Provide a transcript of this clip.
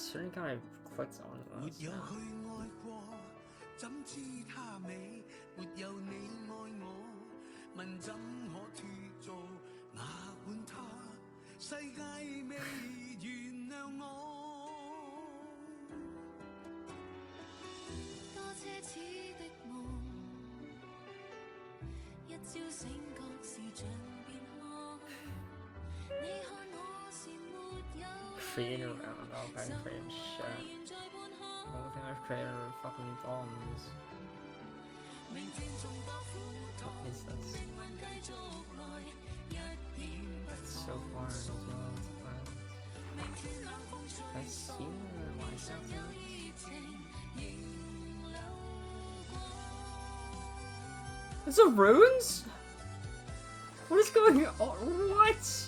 certain kind of clicks on this now. 怎知他美？沒有你愛我，問怎可脱做？哪管他世界未原諒我。多奢侈的夢，一朝醒覺是像變開。你看我是沒有。Creating around all kind of creative shit. The only thing I've created are fucking bombs. What is this? That's so far as well. That's here. Why is that? It's a runes? What is going on? What?